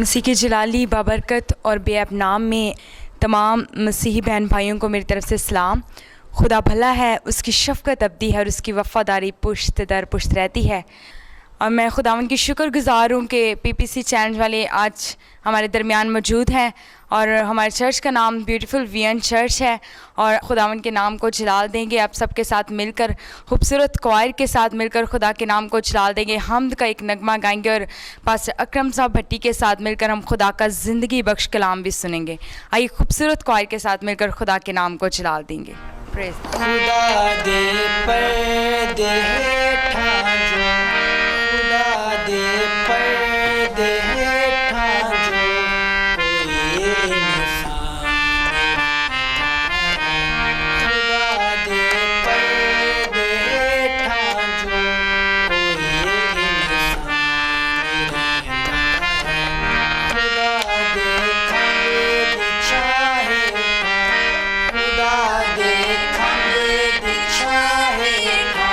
مسیح کے جلالی بابرکت اور بے عیب نام میں تمام مسیحی بہن بھائیوں کو میری طرف سے سلام۔ خدا بھلا ہے، اس کی شفقت ابدی ہے اور اس کی وفاداری پشت در پشت رہتی ہے، اور میں خداوند کی شکر گزار ہوں کہ پی پی سی چینج والے آج ہمارے درمیان موجود ہیں، اور ہمارے چرچ کا نام بیوٹیفل وین چرچ ہے، اور خداوند کے نام کو جلال دیں گے۔ آپ سب کے ساتھ مل کر، خوبصورت کوائر کے ساتھ مل کر خدا کے نام کو جلال دیں گے، حمد کا ایک نغمہ گائیں گے، اور پاسٹر اکرم صاحب بھٹی کے ساتھ مل کر ہم خدا کا زندگی بخش کلام بھی سنیں گے۔ آئیے خوبصورت کوائر کے ساتھ مل کر خدا کے نام کو جلال دیں گے۔ خدا دے پردے ہٹا جو، خدا دے پردے ہٹا جو، کوئی انسان خدا دے پردے ہٹا جو، کوئی انسان خدا دے کھمبے بچھائے، خدا دے کھمبے بچھائے گا،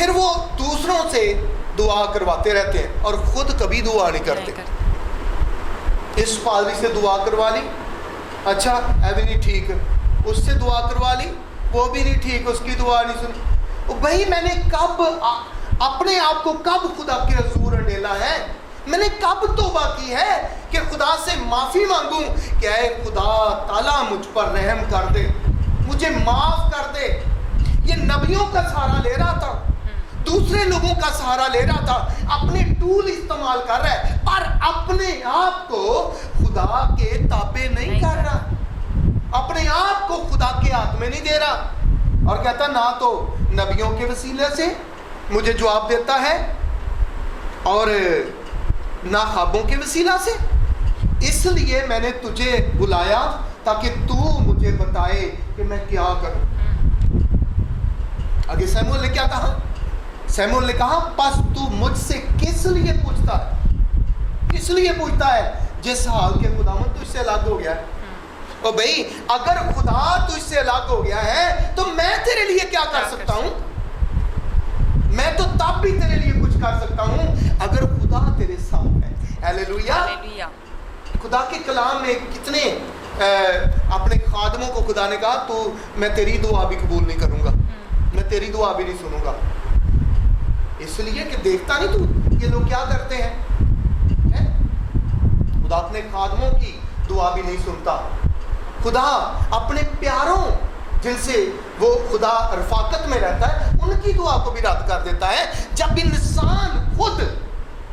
پھر وہ دوسروں سے دعا کرواتے رہتے ہیں اور خود کبھی دعا نہیں کرتے. اس پادری سے دعا کروا لی, اچھا ہے بھی نہیں ٹھیک, اس سے دعا کروا لی, وہ بھی نہیں ٹھیک, اس کی دعا نہیں سنی. بھائی میں نے کب اپنے آپ کو کب خدا کے حضور ڈیلا ہے؟ میں نے کب توبہ کی ہے کہ خدا سے معافی مانگوں کہ اے خدا تعالیٰ مجھ پر رحم کر دے, مجھے معاف کر دے. یہ نبیوں کا سہارا لے رہا تھا, دوسرے لوگوں کا سہارا لے رہا تھا, اپنے ٹول استعمال کر رہا ہے, پر اپنے آپ کو خدا کے تابع نہیں کر رہا, اپنے آپ کو خدا کے ہاتھ میں نہیں دے رہا. اور کہتا نہ تو نبیوں کے وسیلے سے مجھے جواب دیتا ہے اور نہ خوابوں کے وسیلہ سے, اس لیے میں نے تجھے بلایا تاکہ تو مجھے بتائے کہ میں کیا کروں. آگے سیموئیل نے کیا کہا؟ سیموئیل نے کہا پس تو مجھ سے کس لیے پوچھتا ہے؟ کس لیے پوچھتا ہے جس حال کے خداوند تجھ سے الگ ہو گیا ہے. اور بھئی اگر خدا تجھ سے الگ ہو گیا ہے تو میں تیرے لیے کیا کر سکتا ہوں؟ میں تو تب بھی تیرے لیے کچھ کر سکتا ہوں اگر خدا تیرے ساتھ ہے. ہیلیلویا. خدا کے کلام میں کتنے اپنے خادموں کو خدا نے کہا تو میں تیری دعا بھی قبول نہیں کروں گا, میں تیری دعا بھی نہیں سنوں گا, اس لیے کہ دیکھتا نہیں تو یہ لوگ کیا کرتے ہیں. خدا اپنے خادموں کی دعا بھی نہیں سنتا. خدا اپنے پیاروں جن سے وہ خدا رفاقت میں رہتا ہے ان کی دعا کو بھی رد کر دیتا ہے جب انسان خود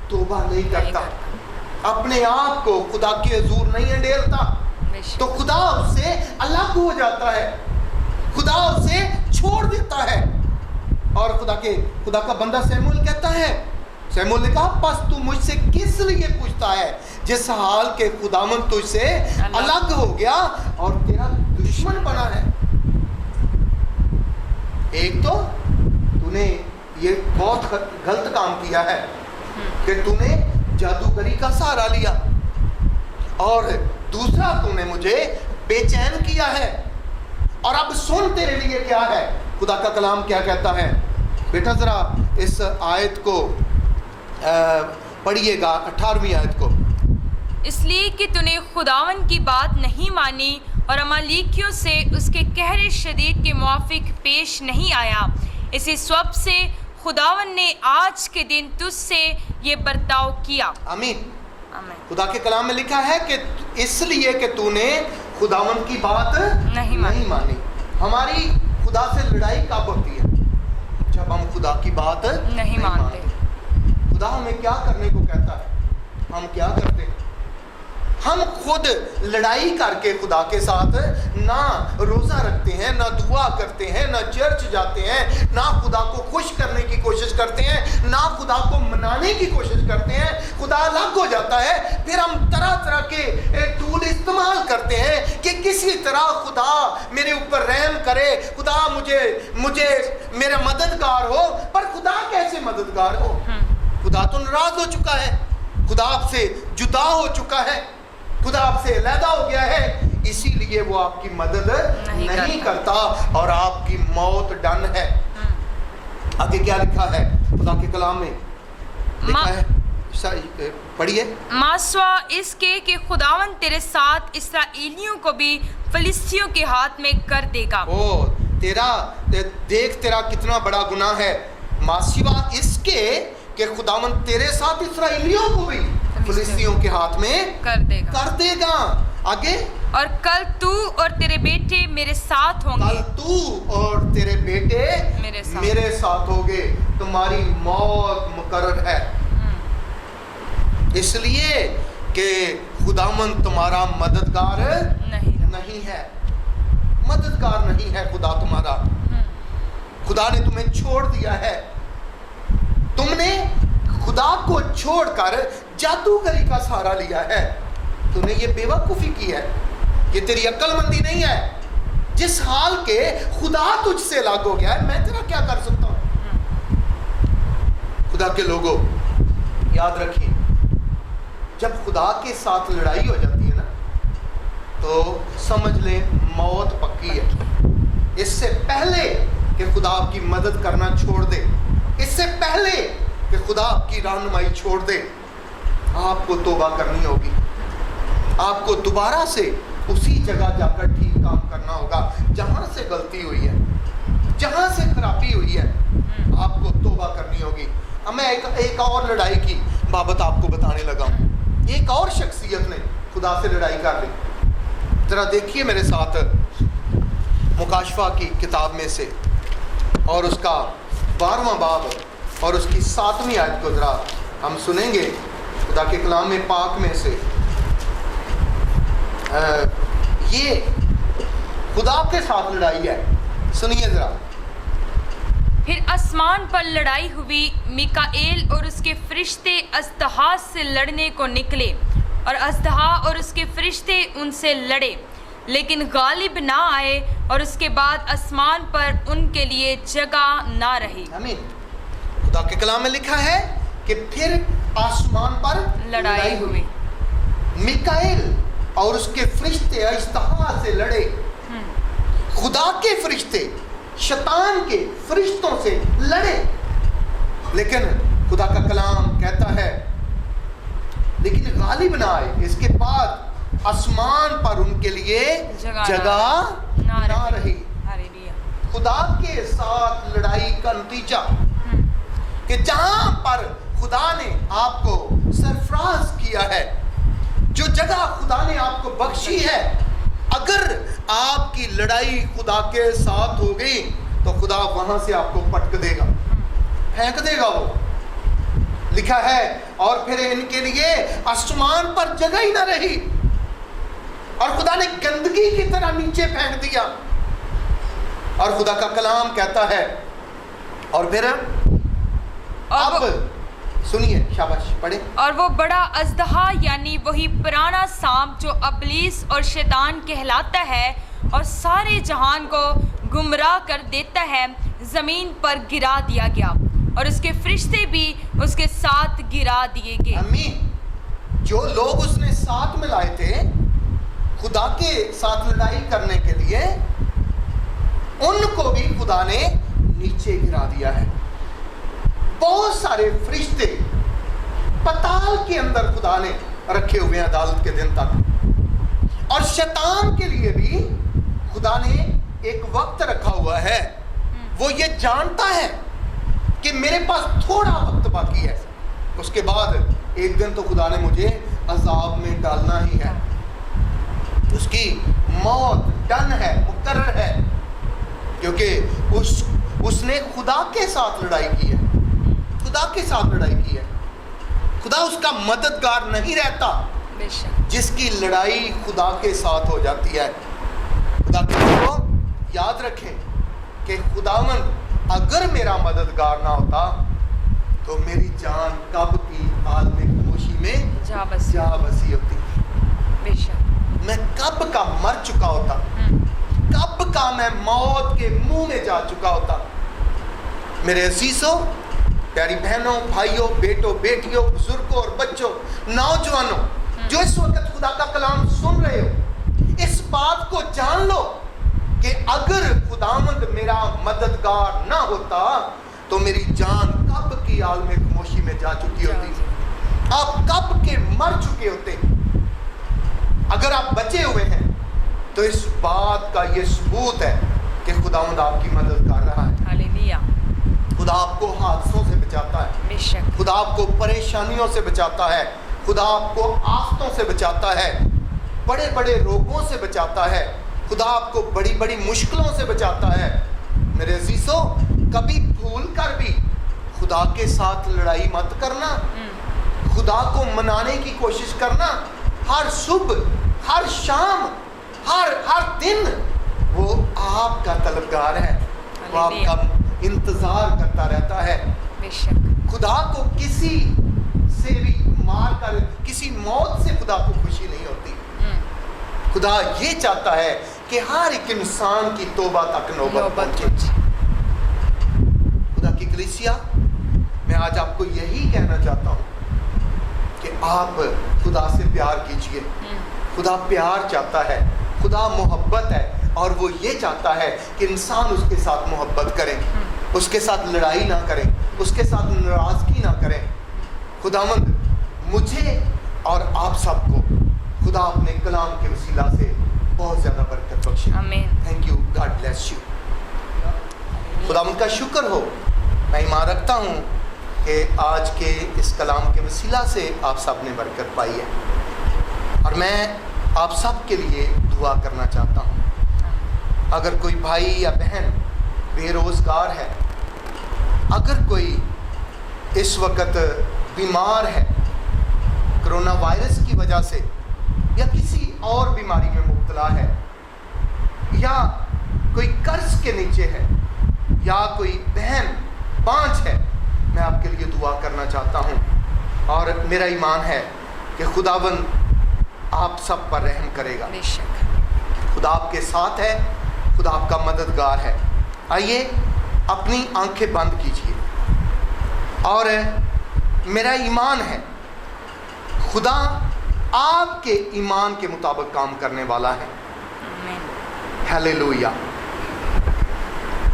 توبہ نہیں کرتا, اپنے آپ کو خدا کے حضور نہیں انڈیلتا, تو خدا اس سے الگ ہو جاتا ہے, خدا اسے چھوڑ دیتا ہے. اور خدا کا بندہ سیموئیل کہتا ہے, سیموئیل نے کہا پس تو مجھ سے کس لیے پوچھتا ہے جس حال کے خداوند تجھ سے الگ ہو گیا اور تیرا دشمن بنا ہے. ایک تو نے یہ بہت غلط کام کیا ہے کہ تو نے جادوگری کا سہارا لیا, اور دوسرا تو نے مجھے بے چین کیا ہے. اور اب سن تیرے لیے کیا ہے, خدا کا کلام کیا کہتا ہے. بیٹا ذرا اس آیت کو پڑھیے گا, 18ویں آیت کو. اس لیے کہ تو نے خداوند کی بات نہیں مانی اور امالیکیوں سے اس کے قہر شدید کے موافق پیش نہیں آیا, اسی سبب سے خداوند نے آج کے دن تجھ سے یہ برتاؤ کیا. آمین. خدا کے کلام میں لکھا ہے کہ اس لیے کہ تو نے خداوند کی بات نہیں مانی. ہماری خدا سے لڑائی کب ہوتی ہے؟ جب ہم خدا کی بات نہیں مانتے. خدا ہمیں کیا کرنے کو کہتا ہے, ہم کیا کرتے ہیں؟ ہم خود لڑائی کر کے خدا کے ساتھ نہ روزہ رکھتے ہیں, نہ دعا کرتے ہیں, نہ چرچ جاتے ہیں, نہ خدا کو خوش کرنے کی کوشش کرتے ہیں, نہ خدا کو منانے کی کوشش کرتے ہیں. خدا الگ ہو جاتا ہے, پھر ہم طرح طرح کے ٹول استعمال کرتے ہیں کہ کسی طرح خدا میرے اوپر رحم کرے, خدا مجھے میرا مددگار ہو. پر خدا کیسے مددگار ہو؟ خدا تو ناراض ہو چکا ہے, خدا آپ سے جدا ہو چکا ہے, خدا آپ سے علیحدہ ہو گیا ہے, اسی لیے وہ آپ کی مدد نہیں کرتا اور آپ کی موت ڈن ہے. آگے کیا لکھا ہے خدا کے کلام میں؟ لکھا ہے, پڑھیے. ماسوا اس کے کہ خداوند تیرے ساتھ اسرائیلیوں کو بھی فلسطینیوں کے ہاتھ میں کر دے گا. دیکھ تیرا کتنا بڑا گناہ ہے. ماسوا اس کے کہ خداوند تیرے ساتھ اسرائیلیوں کو بھی فلسطینیوں کے ہاتھ میں کر دے گا. آگے, اور کل تو اور تیرے بیٹے میرے ساتھ ہوں گے. کل تو اور تیرے بیٹے میرے ساتھ ہوں گے. تمہاری موت مقرر ہے, اس لیے کہ خداوند تمہارا مددگار نہیں ہے. مددگار نہیں ہے خدا تمہارا. خدا نے تمہیں چھوڑ دیا ہے. تم نے خدا کو چھوڑ کر جادوگری کا سہارا لیا ہے. تو نے یہ بے وقوفی کی ہے, یہ تیری عقل مندی نہیں ہے. جس حال کے خدا تجھ سے الگ ہو گیا ہے, میں تیرا کیا کر سکتا ہوں؟ خدا کے لوگوں یاد رکھیں, جب خدا کے ساتھ لڑائی ہو جاتی ہے نا تو سمجھ لیں موت پکی ہے. اس سے پہلے کہ خدا آپ کی مدد کرنا چھوڑ دے, اس سے پہلے کہ خدا آپ کی رہنمائی چھوڑ دے، آپ کو توبہ کرنی ہوگی، آپ کو دوبارہ سے اسی جگہ جا کر ٹھیک کام کرنا ہوگا جہاں سے غلطی ہوئی ہے، جہاں سے خرابی ہوئی ہے، آپ کو توبہ کرنی ہوگی۔ اب میں ایک اور لڑائی کی بابت آپ کو بتانے لگا ہوں۔ ایک اور شخصیت نے خدا سے لڑائی کر لی۔ ذرا دیکھیے میرے ساتھ مکاشفہ کی کتاب میں سے اور اس کا 12واں باب اور اس کی 7ویں آیت کو ذرا ہم سنیں گے خدا کے کلام پاک میں سے۔ یہ خدا کے ساتھ لڑائی ہے، سنیے ذرا۔ پھر آسمان پر لڑائی ہوئی، میکائیل اور اس کے فرشتے اژدہا سے لڑنے کو نکلے، اور اژدہا اور اس کے فرشتے ان سے لڑے، لیکن غالب نہ آئے، اور اس کے بعد آسمان پر ان کے لیے جگہ نہ رہی۔ آمین۔ خدا کے کلام میں لکھا ہے کہ پھر آسمان پر لڑائی ہوئی، میکائیل اور اس کے فرشتے اژدہا سے لڑے۔ خدا کے فرشتے شیطان کے فرشتوں سے لڑے، لیکن خدا کا کلام کہتا ہے لیکن غالب نہ آئے، اس کے بعد آسمان پر ان کے لیے جگہ نہ رہی۔ خدا کے ساتھ لڑائی کا نتیجہ کہ جہاں پر خدا نے آپ کو سرفراز کیا ہے، جو جگہ خدا نے آپ کو بخشی ہے، اگر آپ کی لڑائی خدا کے ساتھ ہو گئی تو خدا وہاں سے آپ کو پٹک دے گا، پھینک دے گا۔ وہ لکھا ہے اور پھر ان کے لیے آسمان پر جگہ ہی نہ رہی، اور خدا نے گندگی کی طرح نیچے پھینک دیا۔ اور خدا کا کلام کہتا ہے اور پھر اب سنیے، شاباش پڑھیں۔ اور وہ بڑا اژدہا یعنی وہی پرانا سانپ جو ابلیس اور شیطان کہلاتا ہے اور سارے جہان کو گمراہ کر دیتا ہے، زمین پر گرا دیا گیا، اور اس کے فرشتے بھی اس کے ساتھ گرا دیے گئے۔ آمین۔ جو لوگ اس نے ساتھ میں لائے تھے خدا کے ساتھ لڑائی کرنے کے لیے، ان کو بھی خدا نے نیچے گرا دیا ہے۔ بہت سارے فرشتے پتال کے اندر خدا نے رکھے ہوئے ہیں عدالت کے دن تک، اور شیطان کے لیے بھی خدا نے ایک وقت رکھا ہوا ہے۔ وہ یہ جانتا ہے کہ میرے پاس تھوڑا وقت باقی ہے، اس کے بعد ایک دن تو خدا نے مجھے عذاب میں ڈالنا ہی ہے، اس کی موت ڈن ہے، مقرر ہے، کیونکہ اس نے خدا کے ساتھ لڑائی کی ہے، خدا کے ساتھ لڑائی کی ہے۔ خدا اس کا مددگار نہیں رہتا جس کی لڑائی خدا کے ساتھ ہو جاتی ہے۔ خدا کے لوگ یاد رکھیں کہ خداوند اگر میرا مددگار نہ ہوتا تو میری جان کب کی عالم خاموشی میں جا بسی ہوتی، میں کب کا مر چکا ہوتا، کب کا میں موت کے منہ میں جا چکا ہوتا۔ میرے عزیزوں، پیاری بہنوں، بھائیوں، بیٹوں، بیٹیوں، بزرگوں اور بچوں، نوجوانوں جو اس وقت خدا کا کلام سن رہے ہو، اس بات کو جان لو کہ اگر خداوند میرا مددگار نہ ہوتا تو میری جان کب کی عالم خاموشی میں جا چکی ہوتی، آپ کب کے مر چکے ہوتے۔ اگر آپ بچے ہوئے ہیں تو اس بات کا یہ ثبوت ہے کہ خداوند آپ کی مدد کر رہا ہے۔ ہالیلویہ۔ خدا آپ کو حادثوں سے بچاتا ہے، بے شک خدا آپ کو پریشانیوں سے بچاتا ہے، خدا آپ کو آفتوں سے بچاتا ہے، بڑے بڑے روگوں سے بچاتا ہے، خدا آپ کو بڑی بڑی مشکلوں سے بچاتا ہے۔ میرے عزیزوں، کبھی بھول کر بھی خدا کے ساتھ لڑائی مت کرنا، خدا کو منانے کی کوشش کرنا۔ ہر صبح، ہر شام، ہر دن وہ آپ کا طلبگار ہے، وہ آپ کا انتظار کرتا رہتا ہے۔ بے شک خدا کو کسی سے بھی مار کر، کسی موت سے خدا کو خوشی نہیں ہوتی۔ خدا یہ چاہتا ہے کہ ہر ایک انسان کی توبہ تک نوبت پہنچے۔ خدا کی کلیسیا، میں آج آپ کو یہی کہنا چاہتا ہوں کہ آپ خدا سے پیار کیجئے۔ خدا پیار چاہتا ہے، خدا محبت ہے، اور وہ یہ چاہتا ہے کہ انسان اس کے ساتھ محبت کرے۔ اس کے ساتھ لڑائی نہ کریں, اس کے ساتھ ناراضگی نہ کریں. خداوند مجھے اور آپ سب کو خدا اپنے کلام کے وسیلہ سے بہت زیادہ برکت بخشے. آمین. Thank you, God bless you. خداوند کا شکر ہو. میں ایمان رکھتا ہوں کہ آج کے اس کلام کے وسیلہ سے آپ سب نے برکت پائی ہے, اور میں آپ سب کے لیے دعا کرنا چاہتا ہوں. اگر کوئی بھائی یا بہن بے روزگار ہے, اگر کوئی اس وقت بیمار ہے کرونا وائرس کی وجہ سے, یا کسی اور بیماری میں مبتلا ہے, یا کوئی قرض کے نیچے ہے, یا کوئی بہن بانجھ ہے, میں آپ کے لیے دعا کرنا چاہتا ہوں. اور میرا ایمان ہے کہ خداوند آپ سب پر رحم کرے گا. بے شک. خدا آپ کے ساتھ ہے, خدا آپ کا مددگار ہے. آئیے اپنی آنکھیں بند کیجیے, اور میرا ایمان ہے خدا آپ کے ایمان کے مطابق کام کرنے والا ہے. آمین. ہیلیلویا.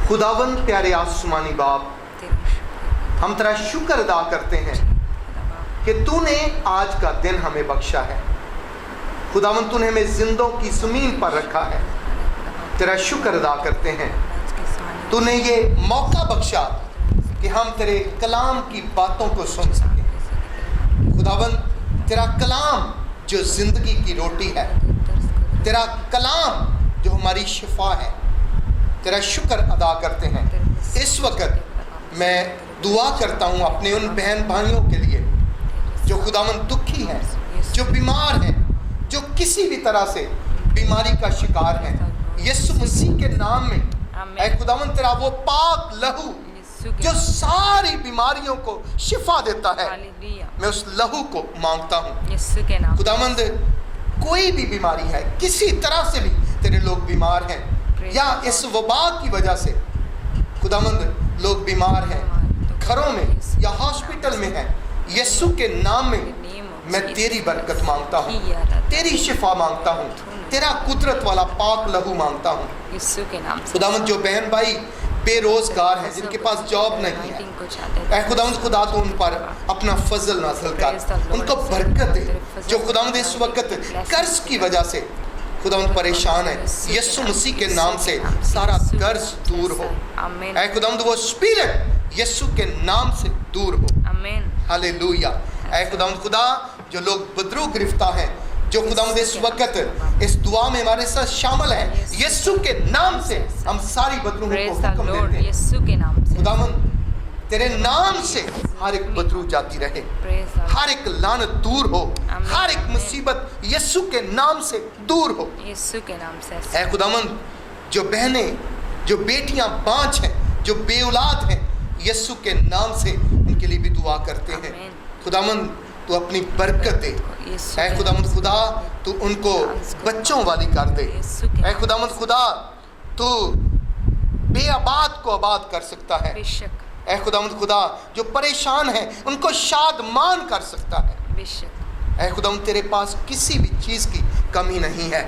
خداوند پیارے آسمانی باپ, ہم تیرا شکر ادا کرتے ہیں کہ تو نے آج کا دن ہمیں بخشا ہے. خداوند تو نے ہمیں زندوں کی زمین پر رکھا ہے. تیرا شکر ادا کرتے ہیں. تو نے یہ موقع بخشا کہ ہم تیرے کلام کی باتوں کو سن سکیں. خداوند تیرا کلام جو زندگی کی روٹی ہے, تیرا کلام جو ہماری شفا ہے, تیرا شکر ادا کرتے ہیں. اس وقت میں دعا کرتا ہوں اپنے ان بہن بھائیوں کے لیے جو خداوند دکھی ہیں, جو بیمار ہیں, جو کسی بھی طرح سے بیماری کا شکار ہیں. یسوع مسیح کے نام میں اے خداوند تیرا وہ پاک لہو جو ساری بیماریوں کو شفا دیتا ہے, میں اس لہو کو مانگتا ہوں. خداوند کوئی بھی بیماری ہے, کسی طرح سے بھی تیرے لوگ بیمار ہیں, یا اس وبا کی وجہ سے خداوند لوگ بیمار ہیں, گھروں میں یا ہاسپٹل میں ہیں, یسوع کے نام میں تیری برکت مانگتا ہوں, تیری شفا مانگتا ہوں, تیرا قدرت والا پاک لہو مانگتا ہوں. خداوند جو بہن بھائی بے روزگار ہیں, جن کے پاس جاب نہیں ہے, اے خداوند خدا تو ان پر اپنا فضل نازل کر, ان کو برکت دے. جو خداوند اس وقت قرض کی وجہ سے خداوند پریشان ہے, یسوع مسیح کے نام سے سارا قرض دور ہو. اے خداوند وہ اسپرٹ یسوع کے نام سے دور ہو. ہلیلویا. اے خداوند خدا جو لوگ بدرو گرفتہ ہیں, جو خداوند اس وقت اس دعا میں ہمارے ساتھ شامل ہیں, یسوع کے نام سے ہم ساری بدروہوں کو حکم دیتے ہیں. خداوند تیرے نام سے ہر ایک بدرو جاتی رہے, ہر ایک لعنت دور ہو, ہر ایک مصیبت یسوع کے نام سے دور ہو. اے خداوند جو بہنیں, جو بیٹیاں بانجھ ہیں, جو بے اولاد ہیں, یسوع کے نام سے ان کے لیے بھی دعا کرتے ہیں. خداوند تو اپنی برکت دے. اے خداوند خدا تو ان کو بچوں والی کر دے. اے خداوند خدا تو بے آباد کو آباد کر سکتا ہے. اے خداوند خدا جو پریشان ہیں ان کو شادمان کر سکتا ہے. اے خداوند تیرے پاس کسی بھی چیز کی کمی نہیں ہے.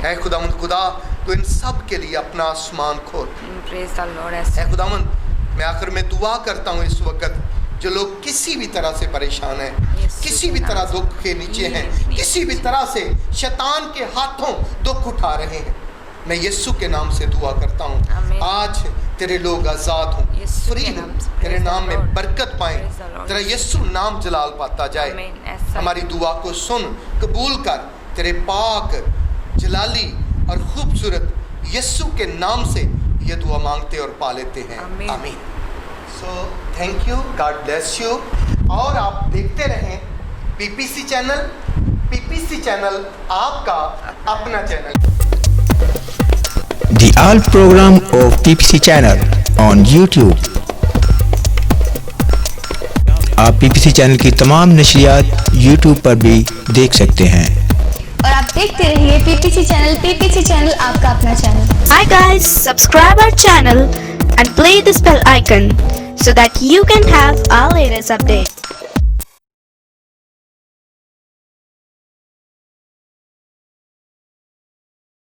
اے خداوند خدا تو ان سب کے لیے اپنا آسمان کھول. اے خداوند میں آخر میں دعا کرتا ہوں اس وقت جو لوگ کسی بھی طرح سے پریشان ہیں, کسی بھی طرح دکھ کے نیچے ہیں, کسی بھی طرح سے شیطان کے ہاتھوں دکھ اٹھا رہے ہیں, میں یسوع کے نام سے دعا کرتا ہوں آج تیرے لوگ آزاد ہوں, فری ہوں, تیرے نام میں برکت پائیں, تیرا یسوع نام جلال پاتا جائے. ہماری دعا کو سن, قبول کر, تیرے پاک جلالی اور خوبصورت یسوع کے نام سے یہ دعا مانگتے اور پا لیتے ہیں. آمین. So thank you, God bless you. اور آپ دیکھتے رہیں پی پی سی چینل. پی پی سی چینل آپ کا اپنا channel. The all program of PPC channel on YouTube. آپ PPC چینل کی تمام نشریات YouTube پر بھی دیکھ سکتے ہیں. اور آپ دیکھتے رہیے پی پی سی چینل آپ کا اپنا channel. Hi guys, subscribe our channel and play this bell icon so that you can have our latest update.